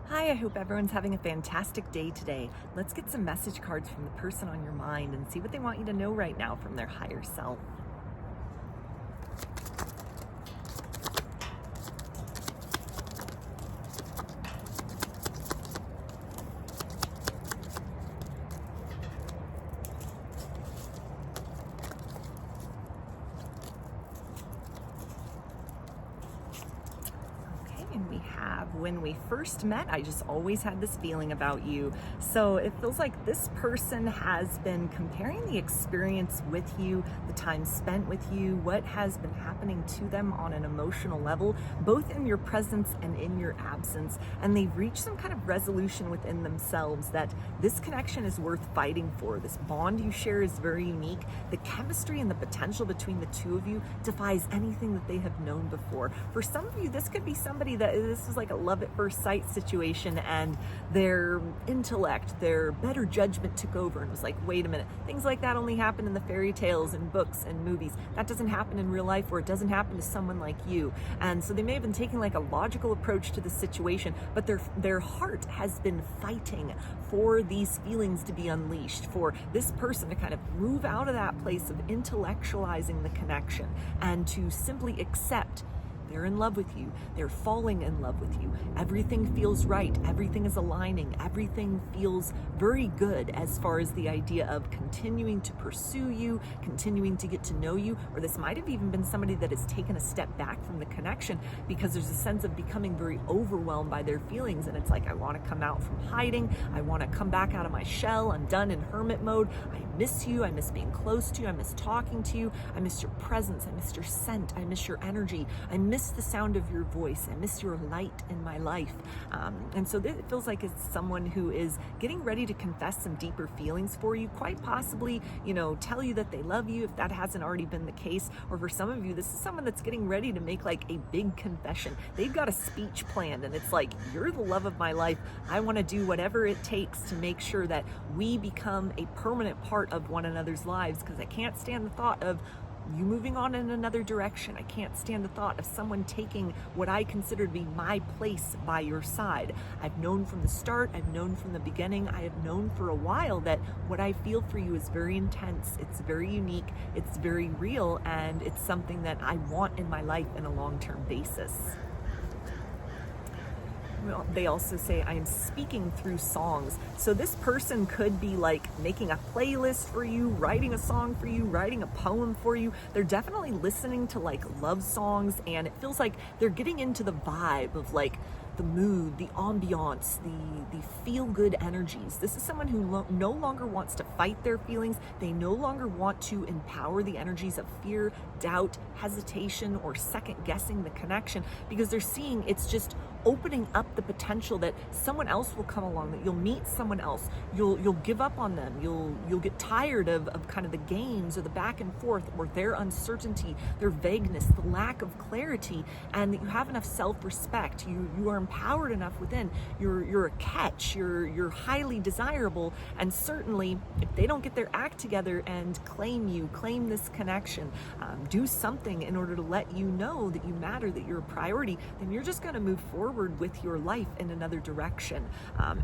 Hi, I hope everyone's having a fantastic day today. Let's get some message cards from the person on your mind and see what they want you to know right now from their higher self. And we have, when we first met, I just always had this feeling about you. So it feels like this person has been comparing the experience with you, the time spent with you, what has been happening to them on an emotional level, both in your presence and in your absence. And they've reached some kind of resolution within themselves that this connection is worth fighting for. This bond you share is very unique. The chemistry and the potential between the two of you defies anything that they have known before. For some of you, this could be somebody that this is like a love at first sight situation, and their intellect, their better judgment took over and was like, wait a minute, things like that only happen in the fairy tales and books and movies. That doesn't happen in real life, or it doesn't happen to someone like you. And so they may have been taking like a logical approach to the situation, but their heart has been fighting for these feelings to be unleashed, for this person to kind of move out of that place of intellectualizing the connection and to simply accept they're in love with you. They're falling in love with you. Everything feels right. Everything is aligning. Everything feels very good as far as the idea of continuing to pursue you, continuing to get to know you. Or this might have even been somebody that has taken a step back from the connection because there's a sense of becoming very overwhelmed by their feelings. And it's like, I want to come out from hiding. I want to come back out of my shell. I'm done in hermit mode. I miss you. I miss being close to you. I miss talking to you. I miss your presence. I miss your scent. I miss your energy. I miss the sound of your voice. I miss your light in my life. And so it feels like it's someone who is getting ready to confess some deeper feelings for you, quite possibly, tell you that they love you if that hasn't already been the case. Or for some of you, this is someone that's getting ready to make like a big confession. They've got a speech planned and it's like, you're the love of my life. I want to do whatever it takes to make sure that we become a permanent part of one another's lives, because I can't stand the thought of you moving on in another direction. I can't stand the thought of someone taking what I consider to be my place by your side. I've known from the start, I've known from the beginning, I have known for a while that what I feel for you is very intense, it's very unique, it's very real, and it's something that I want in my life in a long-term basis. They also say, I am speaking through songs. So this person could be like making a playlist for you, writing a song for you, writing a poem for you. They're definitely listening to like love songs, and it feels like they're getting into the vibe of like the mood, the ambiance, the feel-good energies. This is someone who no longer wants to fight their feelings. They no longer want to empower the energies of fear, doubt, hesitation, or second-guessing the connection, because they're seeing it's just opening up the potential that someone else will come along, that you'll meet someone else, you'll give up on them, you'll get tired of kind of the games or the back and forth or their uncertainty, their vagueness, the lack of clarity, and that you have enough self-respect, you are empowered enough within, you're a catch, you're highly desirable, and certainly if they don't get their act together and claim this connection, do something in order to let you know that you matter, that you're a priority, then you're just going to move forward with your life in another direction.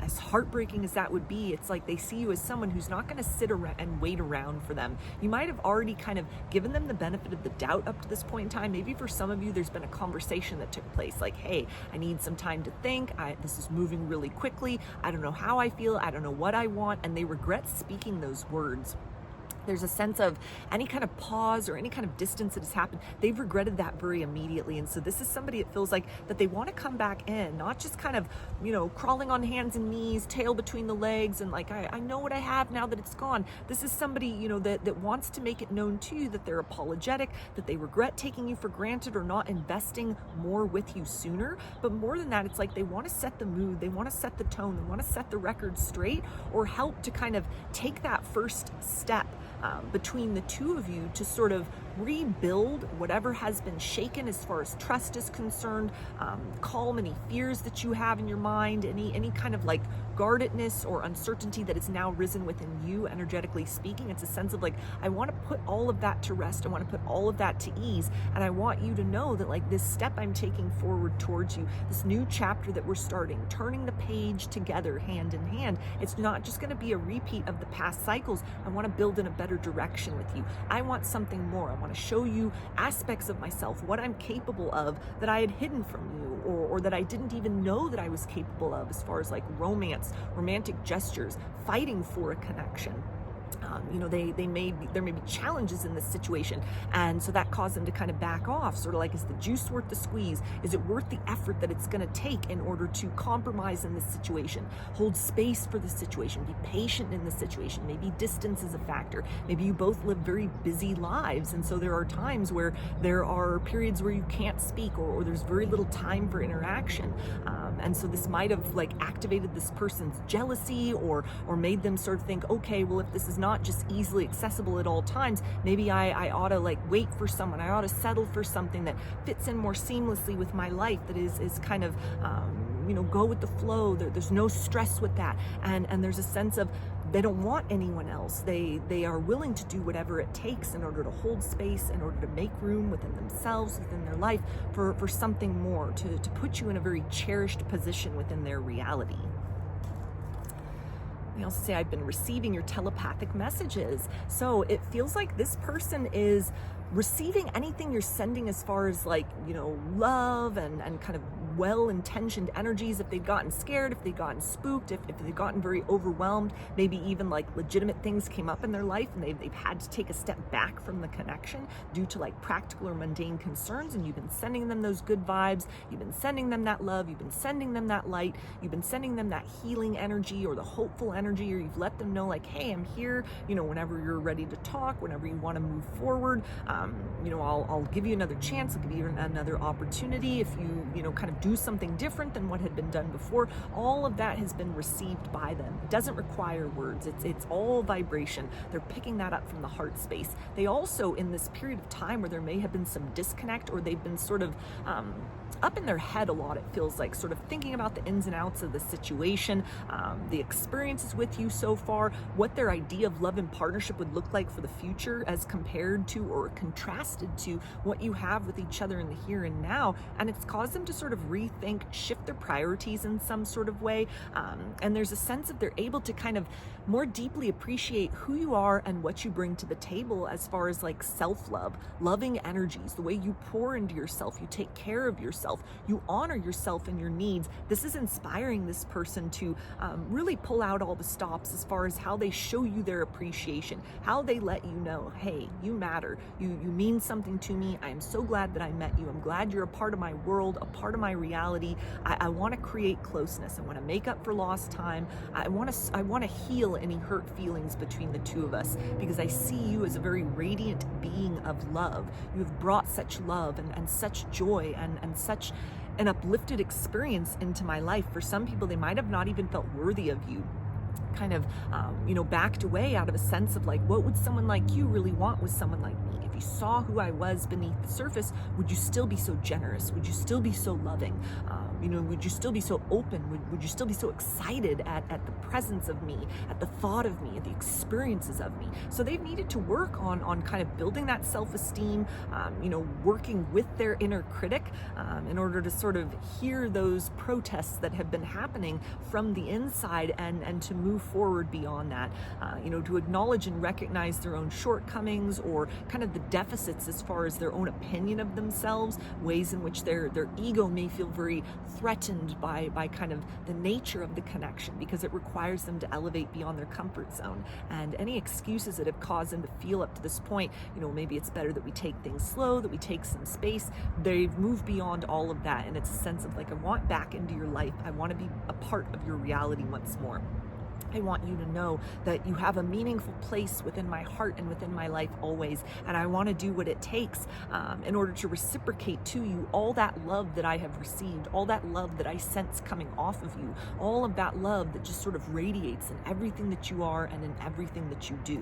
As heartbreaking as that would be, it's like they see you as someone who's not going to sit around and wait around for them. You might have already kind of given them the benefit of the doubt up to this point in time. Maybe for some of you, there's been a conversation that took place like, hey, I need some time to think. This is moving really quickly. I don't know how I feel. I don't know what I want. And they regret speaking those words. There's a sense of any kind of pause or any kind of distance that has happened. They've regretted that very immediately. And so this is somebody that feels like that they want to come back in, not just kind of, crawling on hands and knees, tail between the legs, and like, I know what I have now that it's gone. This is somebody, that wants to make it known to you that they're apologetic, that they regret taking you for granted or not investing more with you sooner. But more than that, it's like they want to set the mood, they want to set the tone, they want to set the record straight, or help to kind of take that first step between the two of you to sort of rebuild whatever has been shaken as far as trust is concerned, calm any fears that you have in your mind, any kind of like guardedness or uncertainty that is now risen within you, energetically speaking. It's a sense of like, I want to put all of that to rest. I want to put all of that to ease. And I want you to know that like this step I'm taking forward towards you, this new chapter that we're starting, turning the page together hand in hand, it's not just going to be a repeat of the past cycles. I want to build in a better direction with you. I want something more. I want to show you aspects of myself, what I'm capable of that I had hidden from you, or that I didn't even know that I was capable of, as far as like romance, romantic gestures, fighting for a connection. There may be challenges in this situation, and so that caused them to kind of back off, sort of like, is the juice worth the squeeze? Is it worth the effort that it's going to take in order to compromise in this situation? Hold space for the situation, be patient in the situation. Maybe distance is a factor. Maybe you both live very busy lives, and so there are times where there are periods where you can't speak, or there's very little time for interaction, and so this might have like activated this person's jealousy, or made them sort of think, okay, well, if this is not just easily accessible at all times, maybe I ought to like wait for someone. I ought to settle for something that fits in more seamlessly with my life, that is kind of go with the flow. There's no stress with that, and there's a sense of they don't want anyone else. They are willing to do whatever it takes in order to hold space, in order to make room within themselves, within their life, for something more, to put you in a very cherished position within their reality. They also say, I've been receiving your telepathic messages. So it feels like this person is receiving anything you're sending as far as like, love and kind of well-intentioned energies. If they've gotten scared, if they've gotten spooked, if they've gotten very overwhelmed, maybe even like legitimate things came up in their life and they've had to take a step back from the connection due to like practical or mundane concerns, and you've been sending them those good vibes, you've been sending them that love, you've been sending them that light, you've been sending them that healing energy or the hopeful energy, or you've let them know like, hey, I'm here, whenever you're ready to talk, whenever you want to move forward, I'll give you another chance, I'll give you another opportunity if you kind of do something different than what had been done before. All of that has been received by them. It doesn't require words. It's all vibration. They're picking that up from the heart space. They also, in this period of time where there may have been some disconnect, or they've been sort of up in their head a lot, it feels like, sort of thinking about the ins and outs of the situation, the experiences with you so far, what their idea of love and partnership would look like for the future as compared to or contrasted to what you have with each other in the here and now. And it's caused them to sort of rethink, shift their priorities in some sort of way. And there's a sense that they're able to kind of more deeply appreciate who you are and what you bring to the table as far as like self-love, loving energies, the way you pour into yourself, you take care of yourself, you honor yourself and your needs. This is inspiring this person to really pull out all the stops as far as how they show you their appreciation, how they let you know, hey, you matter, you mean something to me. I am so glad that I met you. I'm glad you're a part of my world, a part of my reality. I want to create closeness. I want to make up for lost time. I want to heal any hurt feelings between the two of us, because I see you as a very radiant being of love. You have brought such love and such joy and such an uplifted experience into my life. For some people, they might have not even felt worthy of you, kind of backed away out of a sense of like, what would someone like you really want with someone like me? If you saw who I was beneath the surface, would you still be so generous? Would you still be so loving? Would you still be so open? Would you still be so excited at the presence of me, at the thought of me, at the experiences of me? So they've needed to work on kind of building that self-esteem, working with their inner critic in order to sort of hear those protests that have been happening from the inside and to move forward beyond that, to acknowledge and recognize their own shortcomings, or kind of the deficits as far as their own opinion of themselves, ways in which their ego may feel very threatened by kind of the nature of the connection, because it requires them to elevate beyond their comfort zone. And any excuses that have caused them to feel up to this point, maybe it's better that we take things slow, that we take some space, they've moved beyond all of that. And it's a sense of like, I want back into your life. I want to be a part of your reality once more. I want you to know that you have a meaningful place within my heart and within my life always, and I want to do what it takes in order to reciprocate to you all that love that I have received, all that love that I sense coming off of you, all of that love that just sort of radiates in everything that you are and in everything that you do.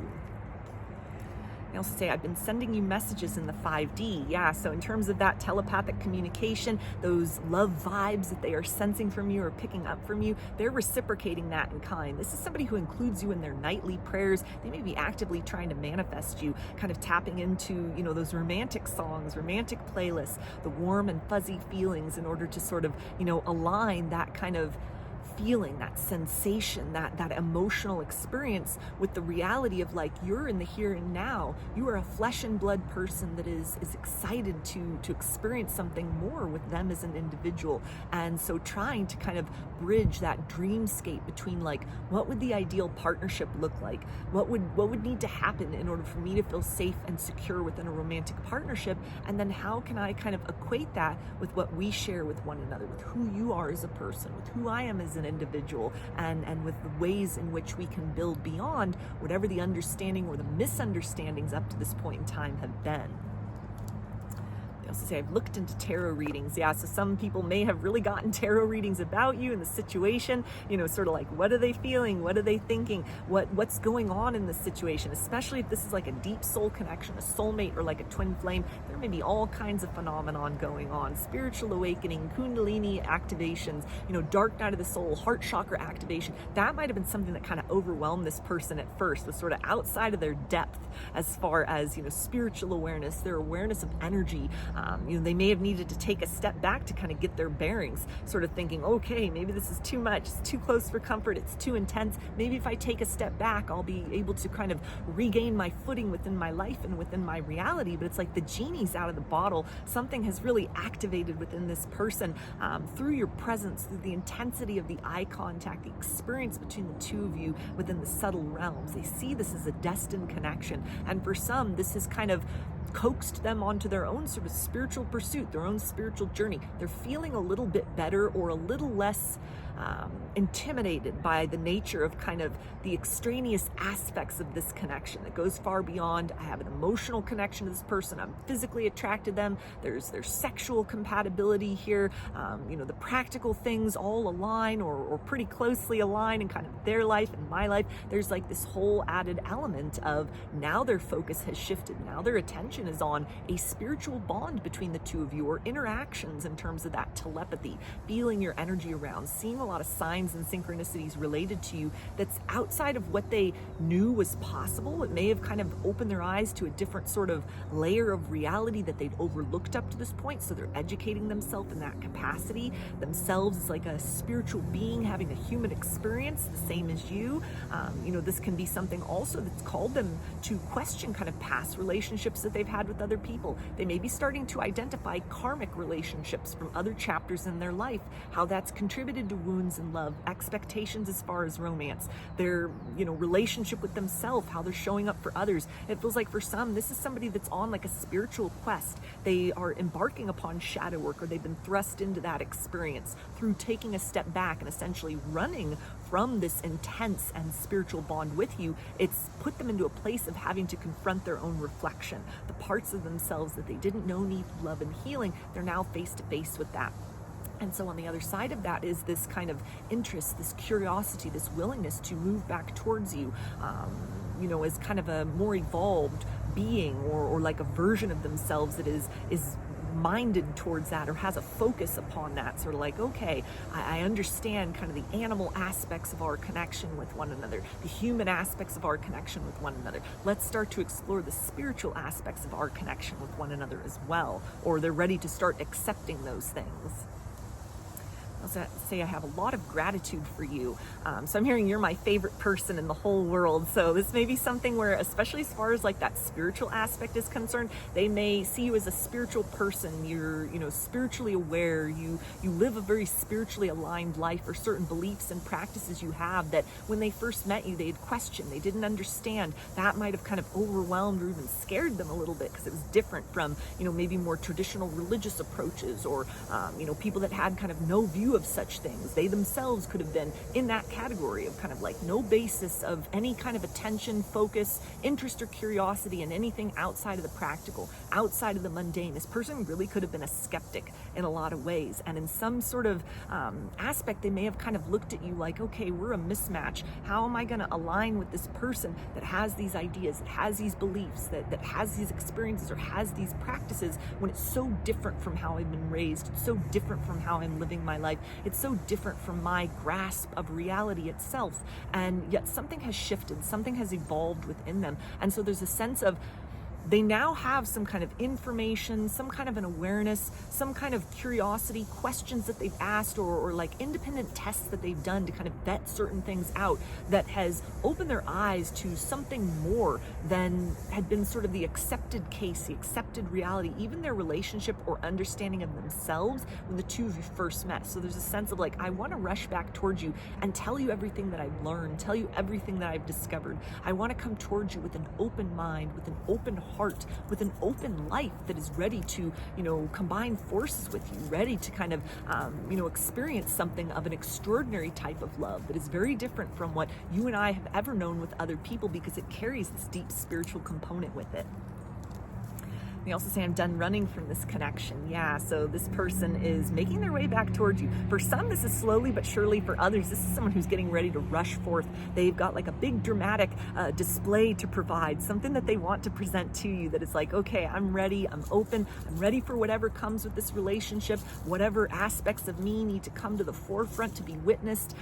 They also say, I've been sending you messages in the 5D. Yeah, so in terms of that telepathic communication, those love vibes that they are sensing from you or picking up from you, they're reciprocating that in kind. This is somebody who includes you in their nightly prayers. They may be actively trying to manifest you, kind of tapping into, you know, those romantic songs, romantic playlists, the warm and fuzzy feelings in order to sort of, you know, align that kind of feeling, that sensation, that emotional experience with the reality of like, you're in the here and now. You are a flesh and blood person that is excited to experience something more with them as an individual. And so trying to kind of bridge that dreamscape between like, what would the ideal partnership look like? What would need to happen in order for me to feel safe and secure within a romantic partnership? And then how can I kind of equate that with what we share with one another, with who you are as a person, with who I am as an individual, and with the ways in which we can build beyond whatever the understanding or the misunderstandings up to this point in time have been. They also say, I've looked into tarot readings. Yeah, so some people may have really gotten tarot readings about you and the situation, you know, sort of like, what are they feeling? What are they thinking? What's going on in this situation? Especially if this is like a deep soul connection, a soulmate, or like a twin flame, there may be all kinds of phenomenon going on. Spiritual awakening, kundalini activations, you know, dark night of the soul, heart chakra activation. That might have been something that kind of overwhelmed this person at first, was sort of outside of their depth as far as, you know, spiritual awareness, their awareness of energy. You know, they may have needed to take a step back to kind of get their bearings, sort of thinking, okay, maybe this is too much, it's too close for comfort, it's too intense. Maybe if I take a step back, I'll be able to kind of regain my footing within my life and within my reality. But it's like the genie's out of the bottle. Something has really activated within this person through your presence, through the intensity of the eye contact, the experience between the two of you within the subtle realms. They see this as a destined connection. And for some, this has kind of coaxed them onto their own sort of spiritual pursuit, their own spiritual journey. They're feeling a little bit better or a little less intimidated by the nature of kind of the extraneous aspects of this connection that goes far beyond, I have an emotional connection to this person, I'm physically attracted to them, there's sexual compatibility here, you know, the practical things all align or pretty closely align in kind of their life and my life. There's like this whole added element of now their focus has shifted. Now their attention is on a spiritual bond between the two of you, or interactions in terms of that telepathy, feeling your energy around, seeing a lot of signs and synchronicities related to you that's outside of what they knew was possible. It may have kind of opened their eyes to a different sort of layer of reality that they'd overlooked up to this point. So they're educating themselves in that capacity, themselves as like a spiritual being having a human experience the same as you. You know, this can be something also that's called them to question kind of past relationships that they've had with other people. They may be starting to identify karmic relationships from other chapters in their life, how that's contributed to wounds and love, expectations as far as romance, their, you know, relationship with themselves, how they're showing up for others. It feels like for some, this is somebody that's on like a spiritual quest. They are embarking upon shadow work, or they've been thrust into that experience through taking a step back and essentially running from this intense and spiritual bond with you. It's put them into a place of having to confront their own reflection, the parts of themselves that they didn't know need love and healing. They're now face to face with that. And so on the other side of that is this kind of interest, this curiosity, this willingness to move back towards you, you know, as kind of a more evolved being, or like a version of themselves that is minded towards that, or has a focus upon that. Sort of like, okay, I understand kind of the animal aspects of our connection with one another, the human aspects of our connection with one another. Let's start to explore the spiritual aspects of our connection with one another as well. Or they're ready to start accepting those things. I'll say I have a lot of gratitude for you. So I'm hearing you're my favorite person in the whole world. So this may be something where, especially as far as like that spiritual aspect is concerned, they may see you as a spiritual person. You're, you know, spiritually aware. You live a very spiritually aligned life, or certain beliefs and practices you have that when they first met you, they'd question, they didn't understand. That might have kind of overwhelmed or even scared them a little bit, because it was different from, you know, maybe more traditional religious approaches, or, you know, people that had kind of no view do of such things. They themselves could have been in that category of kind of like no basis of any kind of attention, focus, interest, or curiosity in anything outside of the practical, outside of the mundane. This person really could have been a skeptic in a lot of ways, and in some sort of aspect, they may have kind of looked at you like, okay, we're a mismatch. How am I going to align with this person that has these ideas, that has these beliefs, that has these experiences or has these practices, when it's so different from how I've been raised, it's so different from how I'm living my life, it's so different from my grasp of reality itself, and yet something has shifted, something has evolved within them. And so there's a sense of they now have some kind of information, some kind of an awareness, some kind of curiosity, questions that they've asked, or like independent tests that they've done to kind of vet certain things out, that has opened their eyes to something more than had been sort of the accepted case, the accepted reality, even their relationship or understanding of themselves when the two of you first met. So there's a sense of like, I want to rush back towards you and tell you everything that I've learned, tell you everything that I've discovered. I want to come towards you with an open mind, with an open heart, with an open life that is ready to, combine forces with you, ready to kind of, experience something of an extraordinary type of love that is very different from what you and I have ever known with other people, because it carries this deep spiritual component with it. They also say, I'm done running from this connection. Yeah, so this person is making their way back towards you. For some, this is slowly but surely. For others, this is someone who's getting ready to rush forth. They've got like a big dramatic display to provide, something that they want to present to you that is like, okay, I'm ready, I'm open, I'm ready for whatever comes with this relationship, whatever aspects of me need to come to the forefront to be witnessed,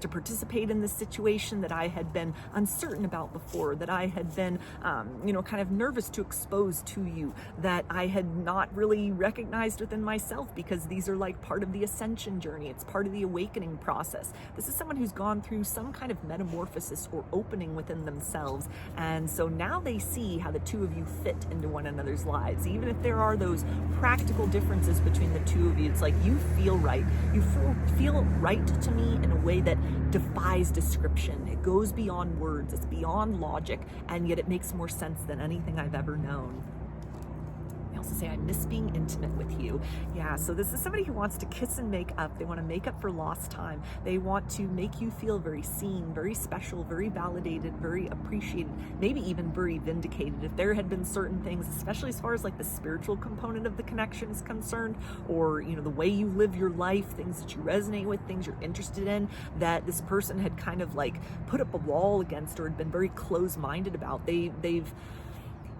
to participate in this situation that I had been uncertain about before, that I had been, kind of nervous to expose to you, that I had not really recognized within myself, because these are like part of the ascension journey. It's part of the awakening process. This is someone who's gone through some kind of metamorphosis or opening within themselves. And so now they see how the two of you fit into one another's lives. Even if there are those practical differences between the two of you, it's like you feel right. You feel right to me in a way that defies description. It goes beyond words. It's beyond logic. And yet it makes more sense than anything I've ever known. Also say, I miss being intimate with you. Yeah, so this is somebody who wants to kiss and make up. They want to make up for lost time. They want to make you feel very seen, very special, very validated, very appreciated, maybe even very vindicated. If there had been certain things, especially as far as like the spiritual component of the connection is concerned, or the way you live your life, things that you resonate with, things you're interested in, that this person had kind of like put up a wall against or had been very close-minded about, they've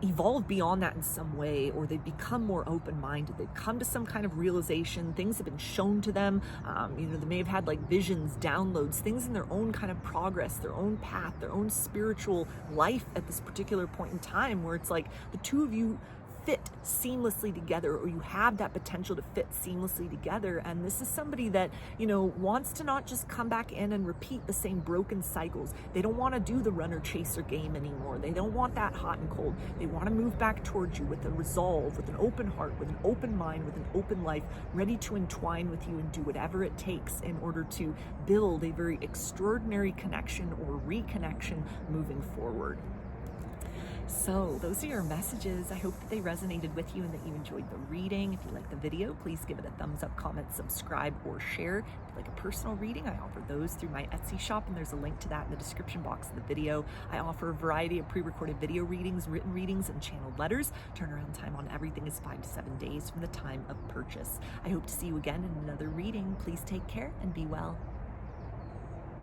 evolved beyond that in some way, or they've become more open-minded. They've come to some kind of realization. Things have been shown to them. They may have had like visions, downloads, things in their own kind of progress, their own path, their own spiritual life at this particular point in time, where it's like the two of you fit seamlessly together, or you have that potential to fit seamlessly together. And this is somebody that, wants to not just come back in and repeat the same broken cycles. They don't want to do the runner chaser game anymore. They don't want that hot and cold. They want to move back towards you with a resolve, with an open heart, with an open mind, with an open life, ready to entwine with you and do whatever it takes in order to build a very extraordinary connection or reconnection moving forward. So those are your messages. I hope that they resonated with you and that you enjoyed the reading. If you like the video, please give it a thumbs up, comment, subscribe, or share. If you like a personal reading, I offer those through my Etsy shop, and there's a link to that in the description box of the video. I offer a variety of pre-recorded video readings, written readings, and channeled letters. Turnaround time on everything is 5 to 7 days from the time of purchase. I hope to see you again in another reading. Please take care and be well.